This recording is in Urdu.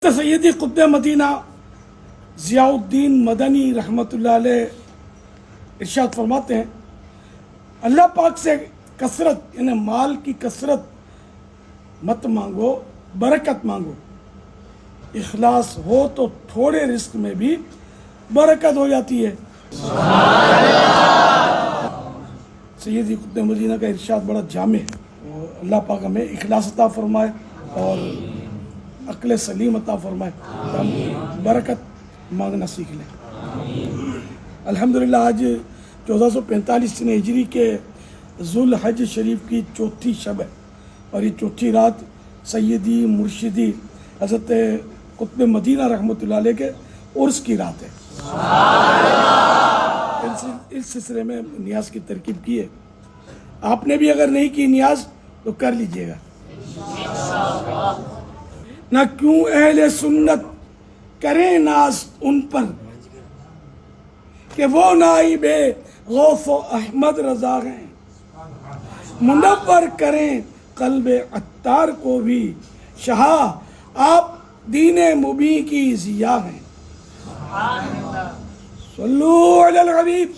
سیدی قطب مدینہ ضیاء الدین مدنی رحمۃ اللہ علیہ ارشاد فرماتے ہیں، اللہ پاک سے کثرت یعنی مال کی کثرت مت مانگو، برکت مانگو۔ اخلاص ہو تو تھوڑے رزق میں بھی برکت ہو جاتی ہے۔ سیدی قطب مدینہ کا ارشاد بڑا جامع ہے۔ اللہ پاک ہمیں اخلاص عطا فرمائے اور عقل سلیم عطا فرمائے، ہم برکت مانگنا سیکھ لیں۔ الحمدللہ آج 1445 ہجری کے ذوالحج شریف کی چوتھی شب ہے، اور یہ چوتھی رات سیدی مرشدی حضرت قطب مدینہ رحمۃ اللہ علیہ کے عرس کی رات ہے۔ اس سلسلے میں نیاز کی ترکیب کی ہے، آپ نے بھی اگر نہیں کی نیاز تو کر لیجئے گا۔ نہ کیوں اہل سنت کریں ناز ان پر کہ وہ نائب غوث و احمد رضا ہیں، منور کریں قلب عطار کو بھی شاہ آپ دین مبین کی ضیاء ہیں۔ صلو علی الحبیب۔